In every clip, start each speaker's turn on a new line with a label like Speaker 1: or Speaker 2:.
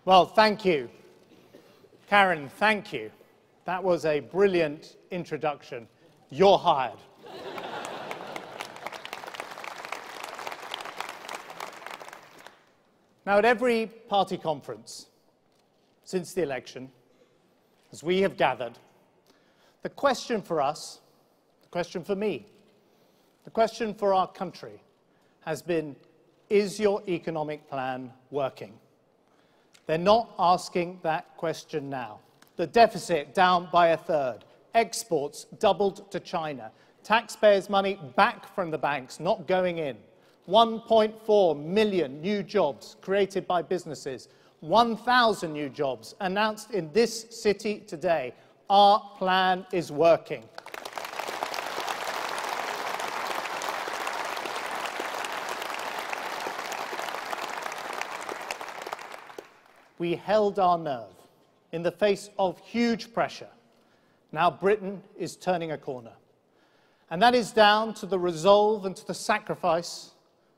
Speaker 1: Well, thank you. Karen, thank you. That was a brilliant introduction. You're hired. Now, at every party conference since the election, as we have gathered, the question for us, the question for me, the question for our country has been, is your economic plan working? They're not asking that question now. The deficit down by a third, exports doubled to China, taxpayers' money back from the banks, not going in, 1.4 million new jobs created by businesses, 1,000 new jobs announced in this city today. Our plan is working. We held our nerve in the face of huge pressure. Now Britain is turning a corner. And that is down to the resolve and to the sacrifice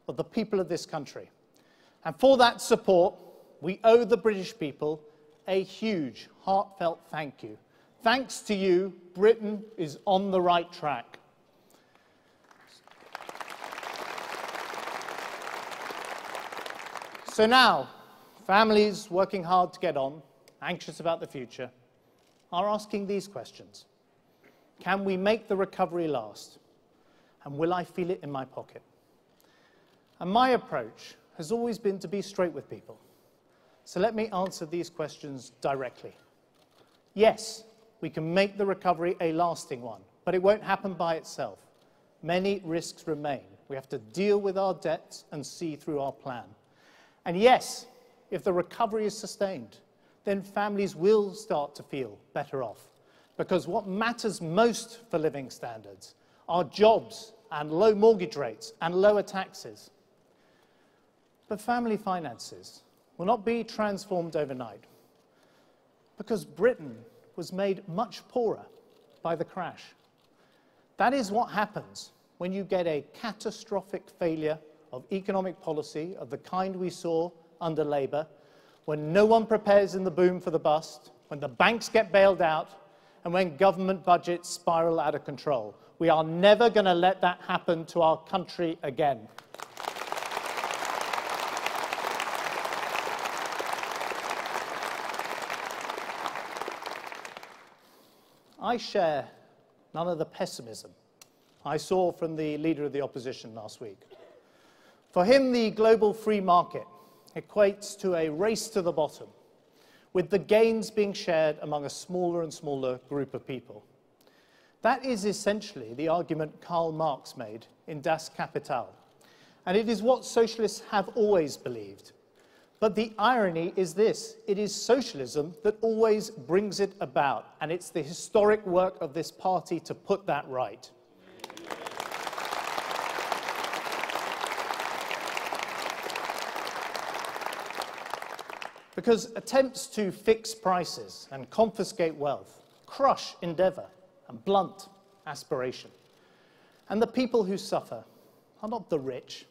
Speaker 1: of the people of this country. And for that support, we owe the British people a huge, heartfelt thank you. Thanks to you, Britain is on the right track. So now, families working hard to get on, anxious about the future, are asking these questions. Can we make the recovery last? And will I feel it in my pocket? And my approach has always been to be straight with people. So let me answer these questions directly. Yes, we can make the recovery a lasting one, but it won't happen by itself. Many risks remain. We have to deal with our debts and see through our plan. And yes, if the recovery is sustained, then families will start to feel better off. Because what matters most for living standards are jobs and low mortgage rates and lower taxes. But family finances will not be transformed overnight, because Britain was made much poorer by the crash. That is what happens when you get a catastrophic failure of economic policy of the kind we saw under Labour, when no one prepares in the boom for the bust, when the banks get bailed out, and when government budgets spiral out of control. We are never going to let that happen to our country again. I share none of the pessimism I saw from the leader of the opposition last week. For him, the global free market equates to a race to the bottom, with the gains being shared among a smaller and smaller group of people. That is essentially the argument Karl Marx made in Das Kapital, and it is what socialists have always believed. But the irony is this: it is socialism that always brings it about, and it's the historic work of this party to put that right. Because attempts to fix prices and confiscate wealth crush endeavour and blunt aspiration. And the people who suffer are not the rich,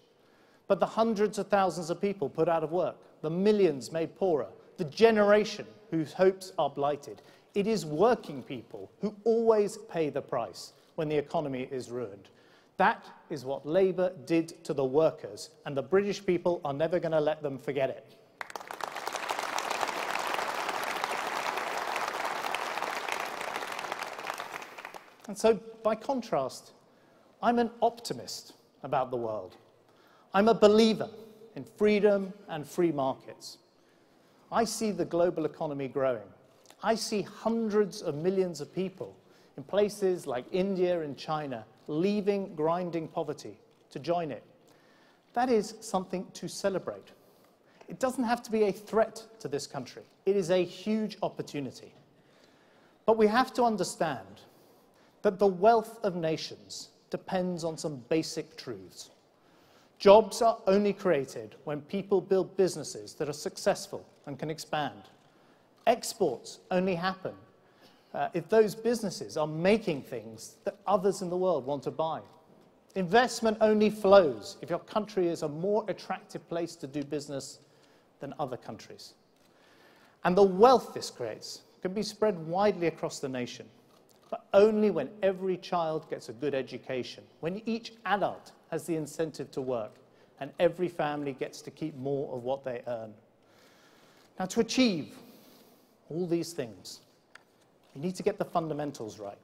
Speaker 1: but the hundreds of thousands of people put out of work, the millions made poorer, the generation whose hopes are blighted. It is working people who always pay the price when the economy is ruined. That is what Labour did to the workers, and the British people are never going to let them forget it. And so, by contrast, I'm an optimist about the world. I'm a believer in freedom and free markets. I see the global economy growing. I see hundreds of millions of people in places like India and China leaving grinding poverty to join it. That is something to celebrate. It doesn't have to be a threat to this country. It is a huge opportunity. But we have to understand that the wealth of nations depends on some basic truths. Jobs are only created when people build businesses that are successful and can expand. Exports only happen if those businesses are making things that others in the world want to buy. Investment only flows if your country is a more attractive place to do business than other countries. And the wealth this creates can be spread widely across the nation, but only when every child gets a good education, when each adult has the incentive to work, and every family gets to keep more of what they earn. Now, to achieve all these things, you need to get the fundamentals right.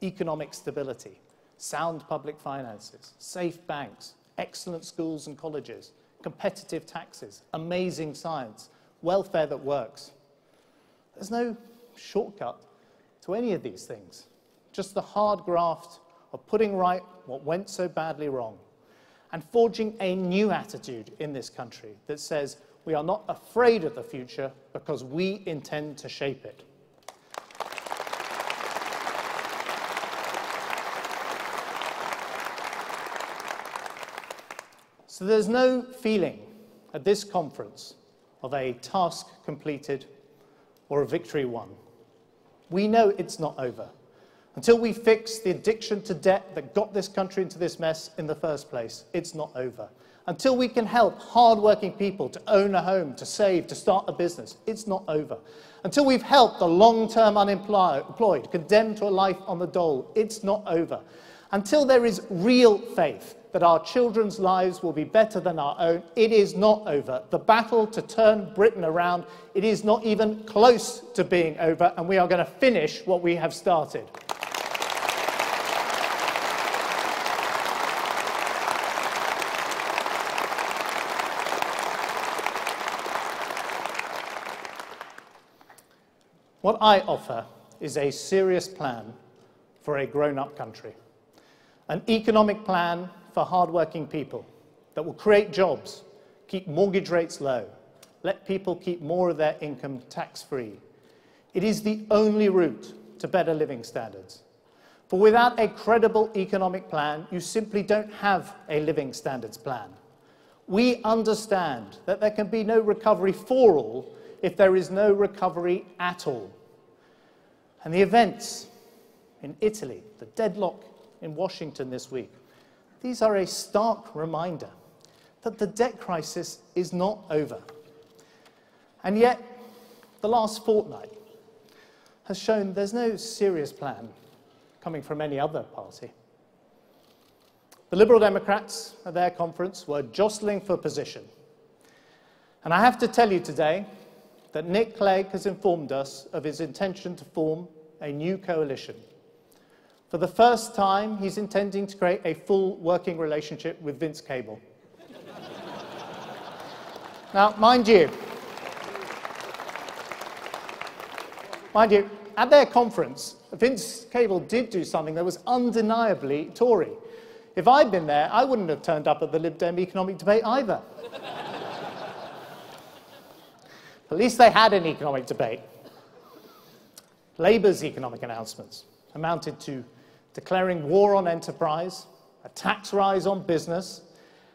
Speaker 1: Economic stability, sound public finances, safe banks, excellent schools and colleges, competitive taxes, amazing science, welfare that works. There's no shortcut to any of these things, just the hard graft of putting right what went so badly wrong and forging a new attitude in this country that says we are not afraid of the future because we intend to shape it. So there's no feeling at this conference of a task completed or a victory won. We know it's not over until we fix the addiction to debt that got this country into this mess in the first place. It's not over. Until we can help hard-working people to own a home, to save, to start a business, it's not over. Until we've helped the long-term unemployed, condemned to a life on the dole, it's not over. Until there is real faith that our children's lives will be better than our own, it is not over. The battle to turn Britain around, it is not even close to being over, and we are going to finish what we have started. What I offer is a serious plan for a grown-up country, an economic plan for hard-working people that will create jobs, keep mortgage rates low, let people keep more of their income tax-free. It is the only route to better living standards. For without a credible economic plan, you simply don't have a living standards plan. We understand that there can be no recovery for all if there is no recovery at all. And the events in Italy, the deadlock in Washington this week, these are a stark reminder that the debt crisis is not over. And yet, the last fortnight has shown there's no serious plan coming from any other party. The Liberal Democrats at their conference were jostling for position. And I have to tell you today that Nick Clegg has informed us of his intention to form a new coalition. For the first time, he's intending to create a full working relationship with Vince Cable. Now, mind you, at their conference, Vince Cable did do something that was undeniably Tory. If I'd been there, I wouldn't have turned up at the Lib Dem economic debate either. At least they had an economic debate. Labour's economic announcements amounted to declaring war on enterprise, a tax rise on business,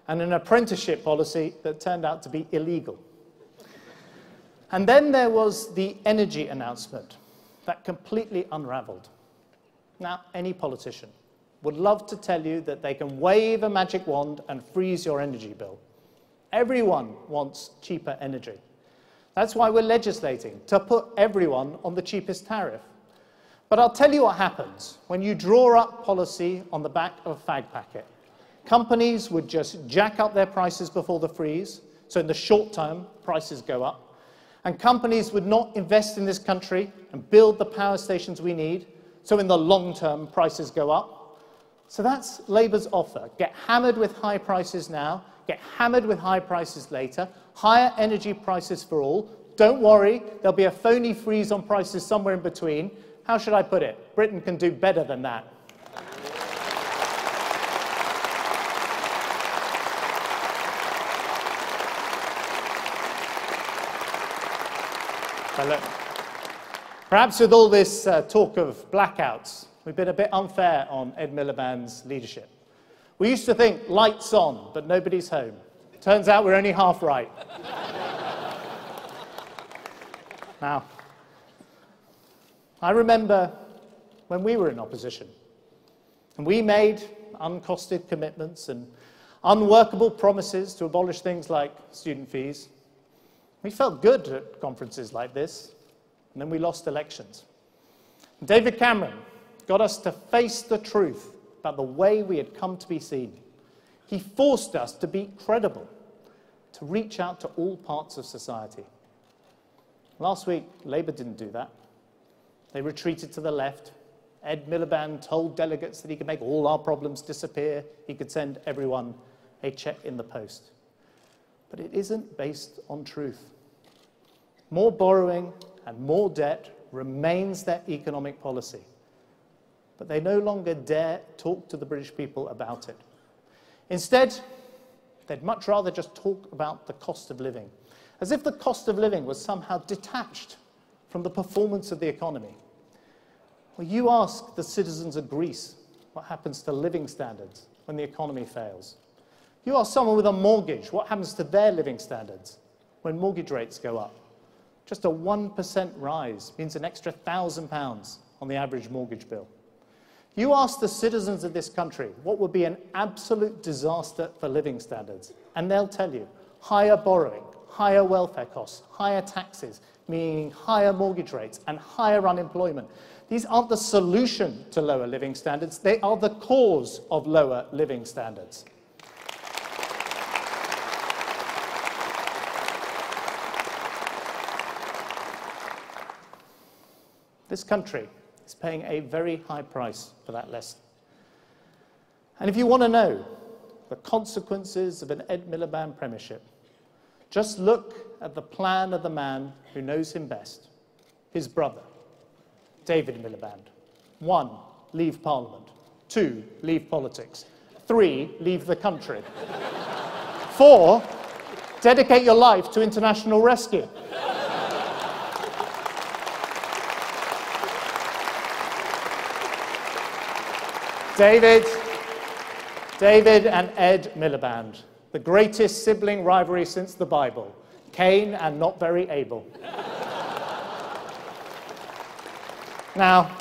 Speaker 1: and an apprenticeship policy that turned out to be illegal. And then there was the energy announcement that completely unravelled. Now, any politician would love to tell you that they can wave a magic wand and freeze your energy bill. Everyone wants cheaper energy. That's why we're legislating, to put everyone on the cheapest tariff. But I'll tell you what happens when you draw up policy on the back of a fag packet. Companies would just jack up their prices before the freeze, so in the short term, prices go up. And companies would not invest in this country and build the power stations we need, so in the long term, prices go up. So that's Labour's offer. Get hammered with high prices now, get hammered with high prices later, higher energy prices for all. Don't worry, there'll be a phony freeze on prices somewhere in between. How should I put it? Britain can do better than that. But look, perhaps with all this talk of blackouts, we've been a bit unfair on Ed Miliband's leadership. We used to think lights on, but nobody's home. Turns out we're only half right. Now, I remember when we were in opposition, and we made uncosted commitments and unworkable promises to abolish things like student fees. We felt good at conferences like this, and then we lost elections. David Cameron got us to face the truth about the way we had come to be seen. He forced us to be credible, to reach out to all parts of society. Last week, Labour didn't do that. They retreated to the left. Ed Miliband told delegates that he could make all our problems disappear. He could send everyone a cheque in the post. But it isn't based on truth. More borrowing and more debt remains their economic policy. But they no longer dare talk to the British people about it. Instead, they'd much rather just talk about the cost of living, as if the cost of living was somehow detached from the performance of the economy. Well, you ask the citizens of Greece what happens to living standards when the economy fails. You ask someone with a mortgage what happens to their living standards when mortgage rates go up. Just a 1% rise means an extra £1,000 on the average mortgage bill. You ask the citizens of this country what would be an absolute disaster for living standards, and they'll tell you higher borrowing, higher welfare costs, higher taxes, meaning higher mortgage rates and higher unemployment. These aren't the solution to lower living standards, they are the cause of lower living standards. This country is paying a very high price for that lesson. And if you want to know the consequences of an Ed Miliband premiership, just look at the plan of the man who knows him best, his brother, David Miliband. 1, leave Parliament. 2, leave politics. 3, leave the country. 4, dedicate your life to international rescue. David and Ed Miliband, the greatest sibling rivalry since the Bible. Cain and not very able. Now,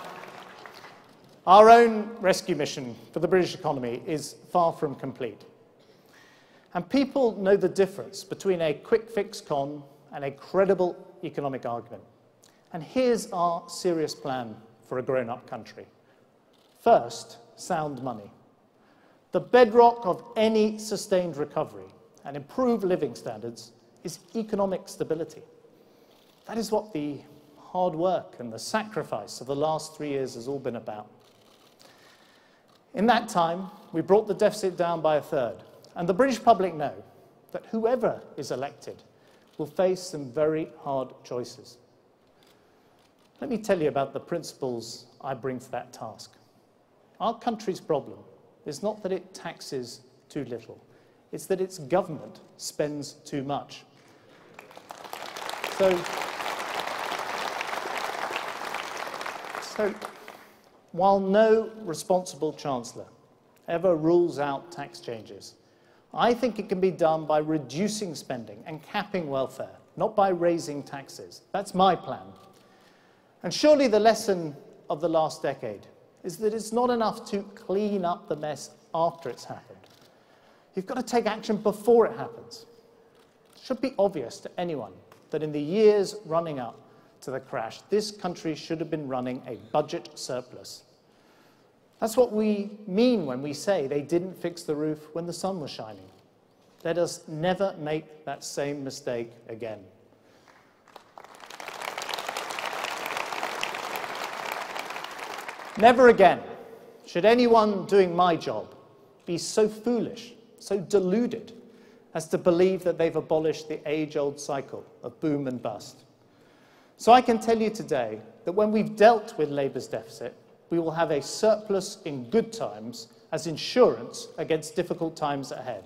Speaker 1: our own rescue mission for the British economy is far from complete. And people know the difference between a quick fix con and a credible economic argument. And here's our serious plan for a grown-up country. First, sound money. The bedrock of any sustained recovery and improved living standards is economic stability. That is what the hard work and the sacrifice of the last 3 years has all been about. In that time, we brought the deficit down by 1/3, and the British public know that whoever is elected will face some very hard choices. Let me tell you about the principles I bring to that task. Our country's problem is not that it taxes too little, it's that its government spends too much. So while no responsible chancellor ever rules out tax changes, I think it can be done by reducing spending and capping welfare, not by raising taxes. That's my plan. And surely the lesson of the last decade is that it's not enough to clean up the mess after it's happened. You've got to take action before it happens. It should be obvious to anyone that in the years running up to the crash, this country should have been running a budget surplus. That's what we mean when we say they didn't fix the roof when the sun was shining. Let us never make that same mistake again. Never again should anyone doing my job be so foolish, so deluded, as to believe that they've abolished the age-old cycle of boom and bust. So I can tell you today that when we've dealt with Labour's deficit, we will have a surplus in good times as insurance against difficult times ahead.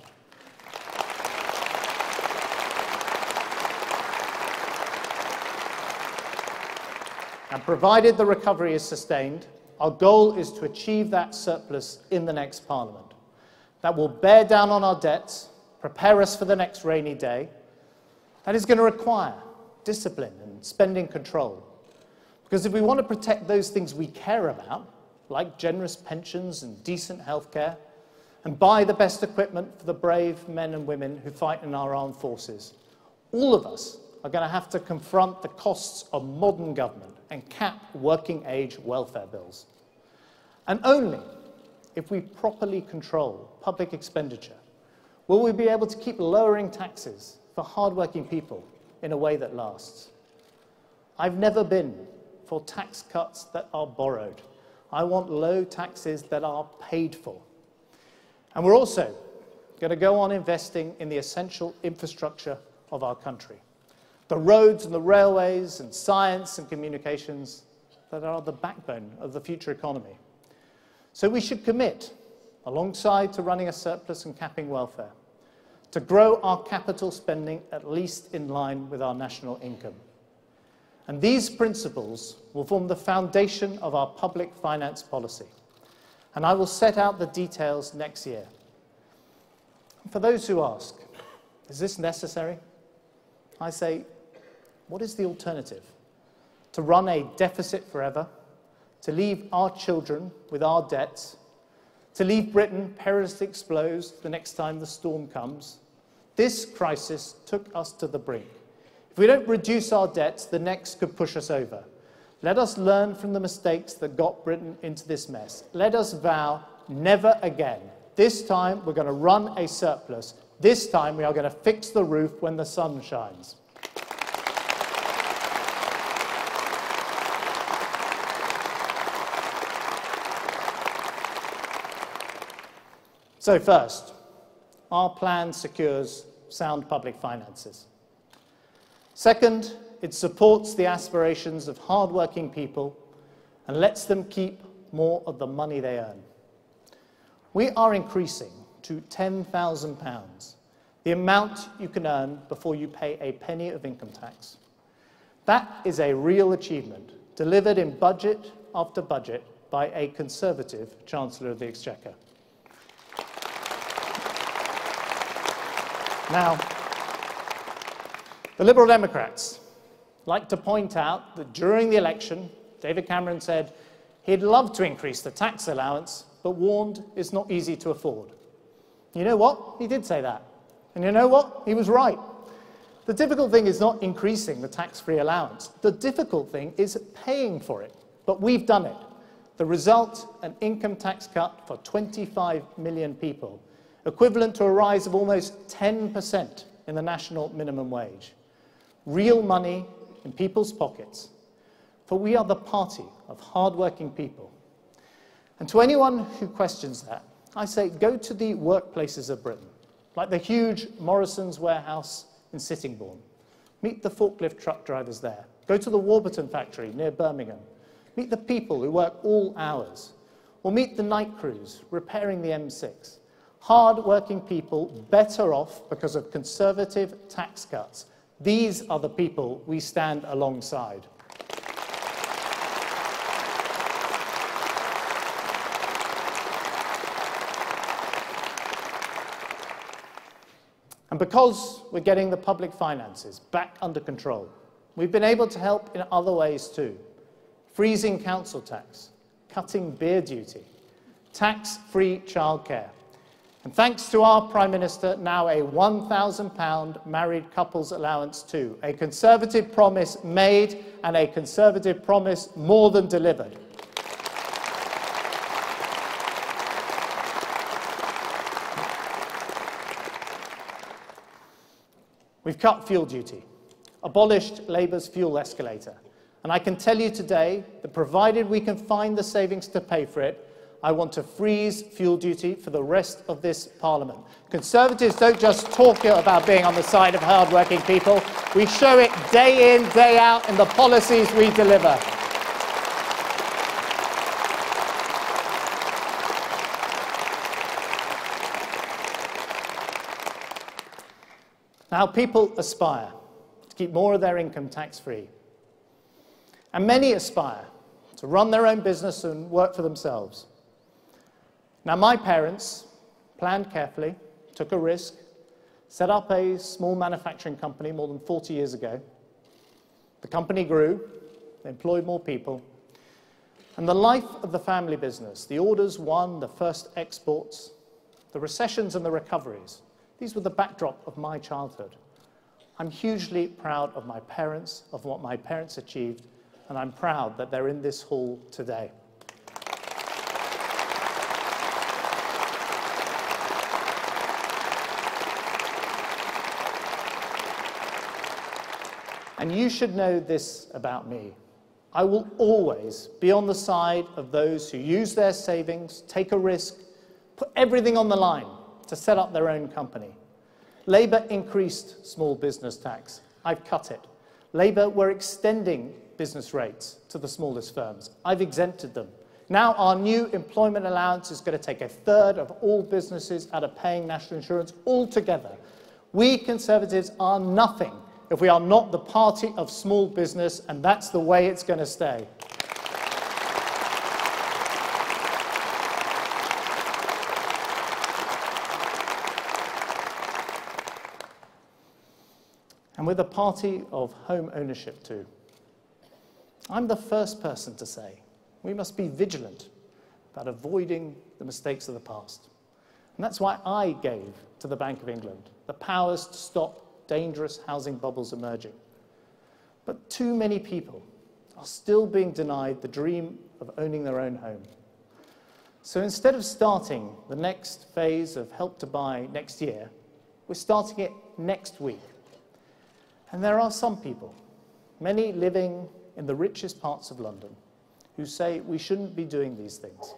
Speaker 1: And provided the recovery is sustained, our goal is to achieve that surplus in the next Parliament. That will bear down on our debts, prepare us for the next rainy day. That is going to require discipline and spending control. Because if we want to protect those things we care about, like generous pensions and decent healthcare, and buy the best equipment for the brave men and women who fight in our armed forces, all of us are going to have to confront the costs of modern government and cap working-age welfare bills. And only if we properly control public expenditure will we be able to keep lowering taxes for hard-working people in a way that lasts. I've never been for tax cuts that are borrowed. I want low taxes that are paid for. And we're also going to go on investing in the essential infrastructure of our country. The roads and the railways and science and communications that are the backbone of the future economy. So we should commit, alongside to running a surplus and capping welfare, to grow our capital spending at least in line with our national income. And these principles will form the foundation of our public finance policy. And I will set out the details next year. For those who ask, is this necessary? I say, what is the alternative? To run a deficit forever? To leave our children with our debts? To leave Britain perilously exposed the next time the storm comes? This crisis took us to the brink. If we don't reduce our debts, the next could push us over. Let us learn from the mistakes that got Britain into this mess. Let us vow never again. This time we're going to run a surplus. This time we are going to fix the roof when the sun shines. So first, our plan secures sound public finances. Second, it supports the aspirations of hard-working people and lets them keep more of the money they earn. We are increasing to £10,000, the amount you can earn before you pay a penny of income tax. That is a real achievement, delivered in budget after budget by a Conservative Chancellor of the Exchequer. Now, the Liberal Democrats like to point out that during the election, David Cameron said he'd love to increase the tax allowance, but warned it's not easy to afford. You know what? He did say that. And you know what? He was right. The difficult thing is not increasing the tax-free allowance. The difficult thing is paying for it. But we've done it. The result, an income tax cut for 25 million people, equivalent to a rise of almost 10% in the national minimum wage. Real money in people's pockets. For we are the party of hard-working people. And to anyone who questions that, I say go to the workplaces of Britain, like the huge Morrison's warehouse in Sittingbourne. Meet the forklift truck drivers there. Go to the Warburton factory near Birmingham. Meet the people who work all hours. Or meet the night crews repairing the M6. Hard-working people better off because of Conservative tax cuts. These are the people we stand alongside. And because we're getting the public finances back under control, we've been able to help in other ways too. Freezing council tax, cutting beer duty, tax-free childcare. And thanks to our Prime Minister, now a £1,000 married couples allowance too. A Conservative promise made and a Conservative promise more than delivered. We've cut fuel duty, abolished Labour's fuel escalator. And I can tell you today that provided we can find the savings to pay for it, I want to freeze fuel duty for the rest of this Parliament. Conservatives don't just talk about being on the side of hard-working people. We show it day in, day out in the policies we deliver. Now, people aspire to keep more of their income tax-free. And many aspire to run their own business and work for themselves. Now, my parents planned carefully, took a risk, set up a small manufacturing company more than 40 years ago. The company grew, they employed more people, and the life of the family business, the orders won, the first exports, the recessions and the recoveries, these were the backdrop of my childhood. I'm hugely proud of my parents, of what my parents achieved, and I'm proud that they're in this hall today. And you should know this about me. I will always be on the side of those who use their savings, take a risk, put everything on the line to set up their own company. Labour increased small business tax. I've cut it. Labour were extending business rates to the smallest firms. I've exempted them. Now our new employment allowance is going to take a third of all businesses out of paying national insurance altogether. We Conservatives are nothing if we are not the party of small business, and that's the way it's going to stay. And we're the party of home ownership too. I'm the first person to say we must be vigilant about avoiding the mistakes of the past. And that's why I gave to the Bank of England the powers to stop dangerous housing bubbles emerging. But too many people are still being denied the dream of owning their own home. So instead of starting the next phase of Help to Buy next year, we're starting it next week. And there are some people, many living in the richest parts of London, who say we shouldn't be doing these things.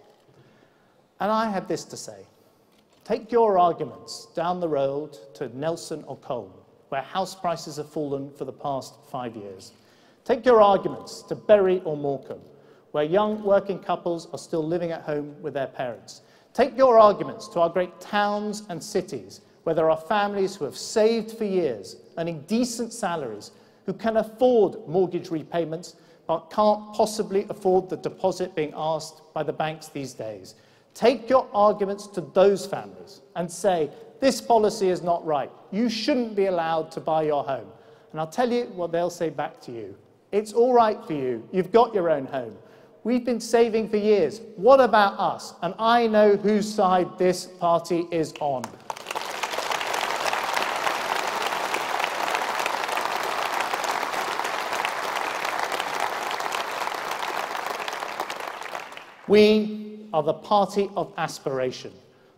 Speaker 1: And I have this to say. Take your arguments down the road to Nelson or Colne, where house prices have fallen for the past 5 years. Take your arguments to Bury or Morecambe, where young working couples are still living at home with their parents. Take your arguments to our great towns and cities, where there are families who have saved for years, earning decent salaries, who can afford mortgage repayments, but can't possibly afford the deposit being asked by the banks these days. Take your arguments to those families and say, this policy is not right. You shouldn't be allowed to buy your home. And I'll tell you what they'll say back to you. It's all right for you. You've got your own home. We've been saving for years. What about us? And I know whose side this party is on. We are the party of aspiration,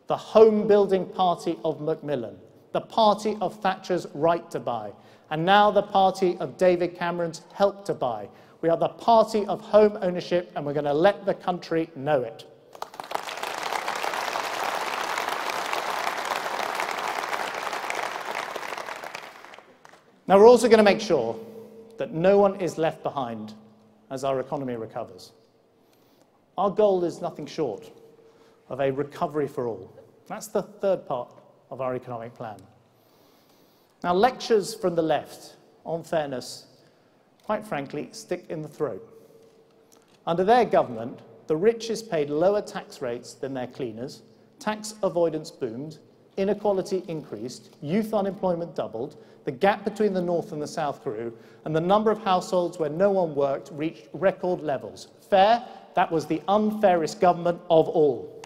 Speaker 1: the home-building party of Macmillan, the party of Thatcher's right to buy, and now the party of David Cameron's help to buy. We are the party of home ownership, and we're going to let the country know it. Now, we're also going to make sure that no one is left behind as our economy recovers. Our goal is nothing short of a recovery for all. That's the third part of our economic plan. Now, lectures from the left on fairness, quite frankly, stick in the throat. Under their government, the richest paid lower tax rates than their cleaners, tax avoidance boomed, inequality increased, youth unemployment doubled, the gap between the North and the South grew, and the number of households where no one worked reached record levels. Fair? That was the unfairest government of all.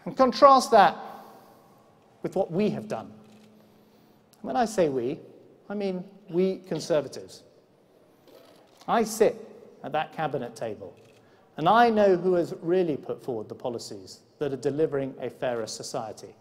Speaker 1: And contrast that with what we have done. When I say we, I mean we Conservatives. I sit at that cabinet table, and I know who has really put forward the policies that are delivering a fairer society.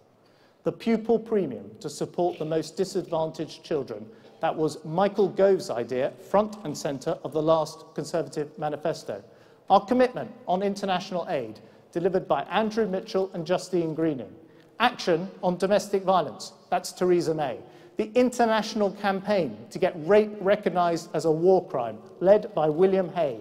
Speaker 1: The pupil premium to support the most disadvantaged children, that was Michael Gove's idea, front and centre of the last Conservative manifesto. Our commitment on international aid, delivered by Andrew Mitchell and Justine Greening. Action on domestic violence, that's Theresa May. The international campaign to get rape recognised as a war crime, led by William Hay.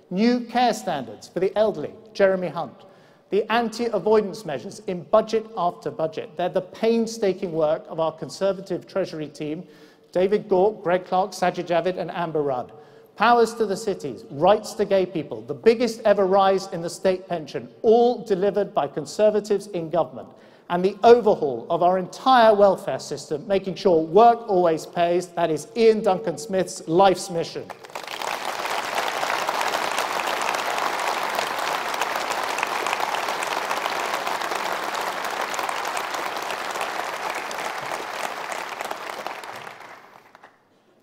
Speaker 1: New care standards for the elderly, Jeremy Hunt. The anti-avoidance measures in budget after budget. They're the painstaking work of our Conservative Treasury team, David Gauke, Greg Clark, Sajid Javid and Amber Rudd. Powers to the cities, rights to gay people, the biggest ever rise in the state pension, all delivered by Conservatives in government. And the overhaul of our entire welfare system, making sure work always pays, that is Ian Duncan Smith's life's mission.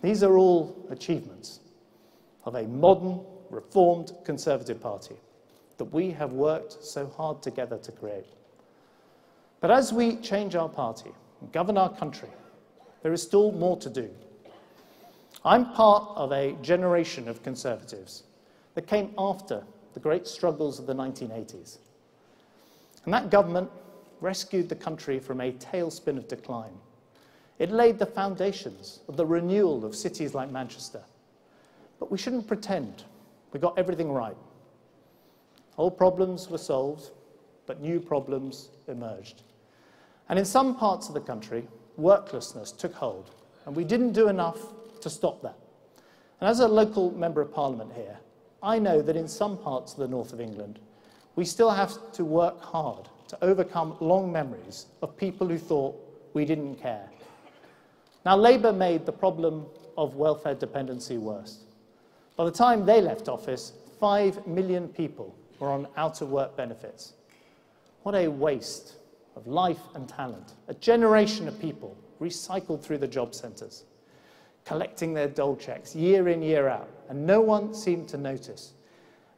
Speaker 1: These are all achievements of a modern, reformed Conservative Party that we have worked so hard together to create. But as we change our party and govern our country, there is still more to do. I'm part of a generation of Conservatives that came after the great struggles of the 1980s. And that government rescued the country from a tailspin of decline. It laid the foundations of the renewal of cities like Manchester. But we shouldn't pretend we got everything right. Old problems were solved, but new problems emerged. And in some parts of the country, worklessness took hold, and we didn't do enough to stop that. And as a local member of Parliament here, I know that in some parts of the north of England, we still have to work hard to overcome long memories of people who thought we didn't care. Now, Labour made the problem of welfare dependency worse. By the time they left office, 5 million people were on out-of-work benefits. What a waste of life and talent. A generation of people recycled through the job centres, collecting their dole checks year in, year out, and no one seemed to notice.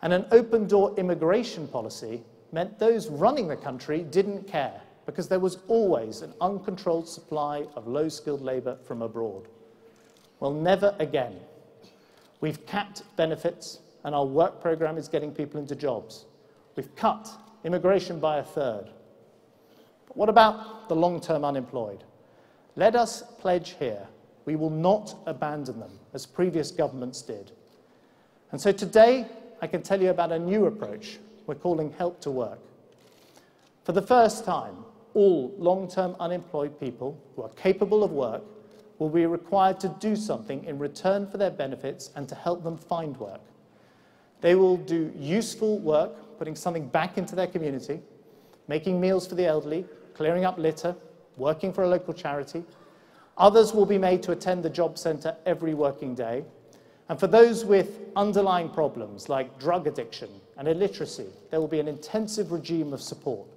Speaker 1: And an open-door immigration policy meant those running the country didn't care, because there was always an uncontrolled supply of low-skilled labour from abroad. Well, never again. We've capped benefits, and our work programme is getting people into jobs. We've cut immigration by 1/3. But what about the long-term unemployed? Let us pledge here we will not abandon them, as previous governments did. And so today, I can tell you about a new approach we're calling Help to Work. For the first time, all long-term unemployed people who are capable of work will be required to do something in return for their benefits and to help them find work. They will do useful work, putting something back into their community, making meals for the elderly, clearing up litter, working for a local charity. Others will be made to attend the job centre every working day. And for those with underlying problems like drug addiction and illiteracy, there will be an intensive regime of support.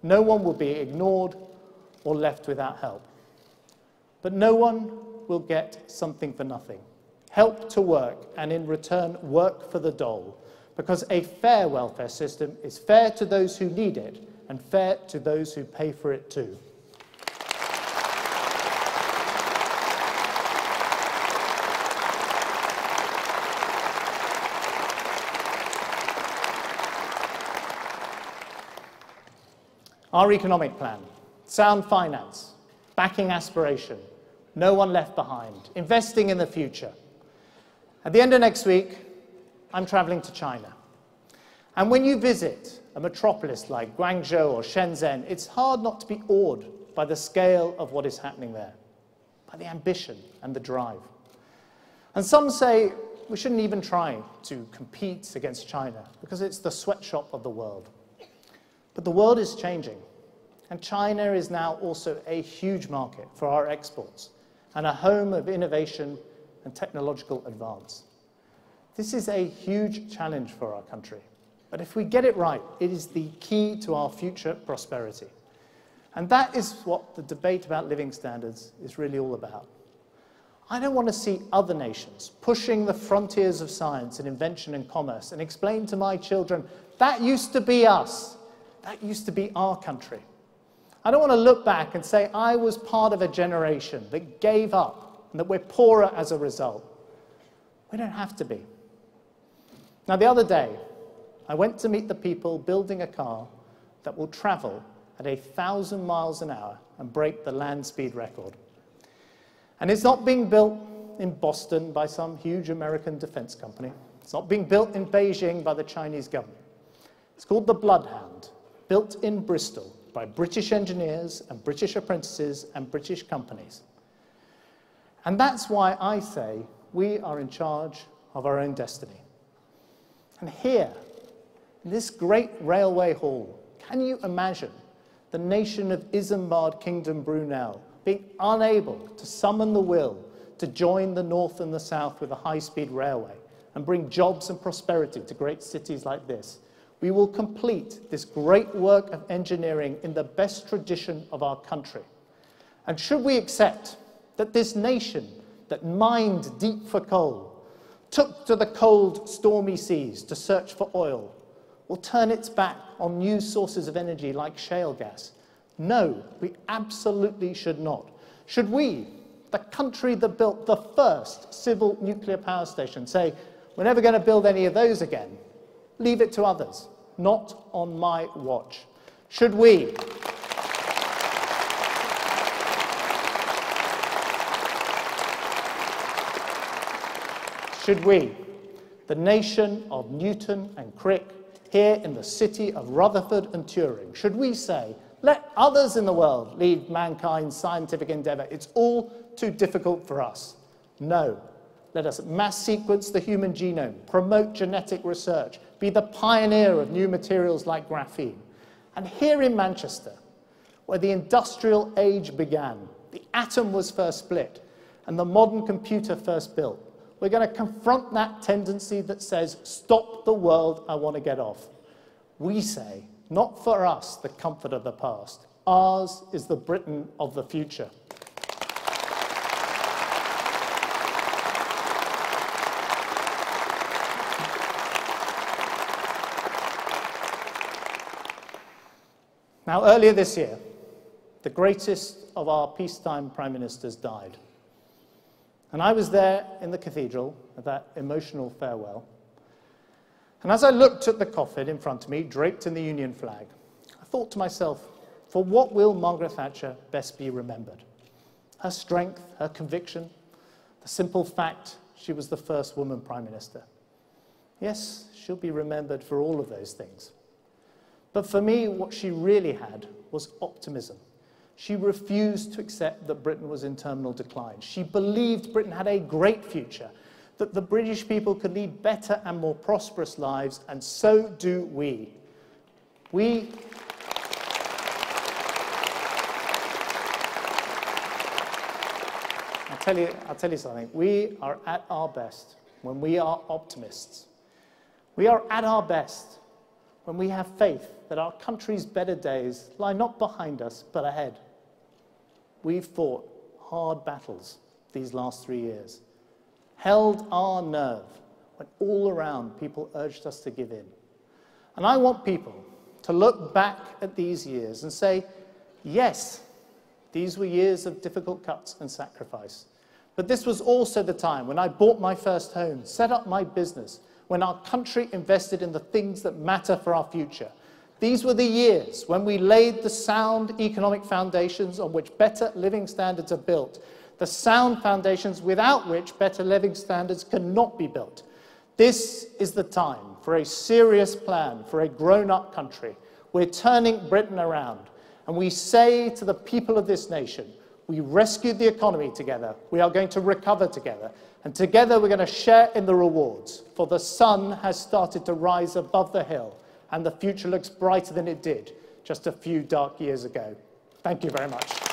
Speaker 1: No one will be ignored or left without help. But no one will get something for nothing. Help to work, and in return, work for the dole, because a fair welfare system is fair to those who need it and fair to those who pay for it too. Our economic plan: sound finance, backing aspiration, no one left behind, investing in the future. At the end of next week, I'm traveling to China. And when you visit a metropolis like Guangzhou or Shenzhen, it's hard not to be awed by the scale of what is happening there, by the ambition and the drive. And some say we shouldn't even try to compete against China because it's the sweatshop of the world. But the world is changing, and China is now also a huge market for our exports and a home of innovation and technological advance. This is a huge challenge for our country, but if we get it right, it is the key to our future prosperity. And that is what the debate about living standards is really all about. I don't want to see other nations pushing the frontiers of science and invention and commerce and explain to my children, that used to be us. That used to be our country. I don't want to look back and say I was part of a generation that gave up and that we're poorer as a result. We don't have to be. Now, the other day, I went to meet the people building a car that will travel at 1,000 miles an hour and break the land speed record. And it's not being built in Boston by some huge American defense company. It's not being built in Beijing by the Chinese government. It's called the Bloodhound, built in Bristol by British engineers and British apprentices and British companies. And that's why I say we are in charge of our own destiny. And here, in this great railway hall, can you imagine the nation of Isambard Kingdom Brunel being unable to summon the will to join the north and the south with a high-speed railway and bring jobs and prosperity to great cities like this? We will complete this great work of engineering in the best tradition of our country. And should we accept that this nation that mined deep for coal, took to the cold, stormy seas to search for oil, will turn its back on new sources of energy like shale gas? No, we absolutely should not. Should we, the country that built the first civil nuclear power station, say, we're never going to build any of those again? Leave it to others, not on my watch. Should we, the nation of Newton and Crick, here in the city of Rutherford and Turing, should we say, let others in the world lead mankind's scientific endeavour? It's all too difficult for us. No. Let us mass sequence the human genome, promote genetic research, be the pioneer of new materials like graphene. And here in Manchester, where the industrial age began, the atom was first split, and the modern computer first built, we're going to confront that tendency that says, stop the world, I want to get off. We say, not for us the comfort of the past. Ours is the Britain of the future. Now, earlier this year, the greatest of our peacetime prime ministers died. And I was there in the cathedral at that emotional farewell. And as I looked at the coffin in front of me, draped in the Union flag, I thought to myself, for what will Margaret Thatcher best be remembered? Her strength, her conviction, the simple fact she was the first woman prime minister. Yes, she'll be remembered for all of those things. But for me, what she really had was optimism. She refused to accept that Britain was in terminal decline. She believed Britain had a great future, that the British people could lead better and more prosperous lives, and so do we. I'll tell you something. We are at our best when we are optimists. We are at our best when we have faith that our country's better days lie not behind us, but ahead. We've fought hard battles these last 3 years, held our nerve when all around people urged us to give in. And I want people to look back at these years and say, yes, these were years of difficult cuts and sacrifice. But this was also the time when I bought my first home, set up my business, when our country invested in the things that matter for our future. These were the years when we laid the sound economic foundations on which better living standards are built, the sound foundations without which better living standards cannot be built. This is the time for a serious plan for a grown-up country. We're turning Britain around, and we say to the people of this nation, we rescued the economy together, we are going to recover together, and together we're going to share in the rewards, for the sun has started to rise above the hill, and the future looks brighter than it did just a few dark years ago. Thank you very much.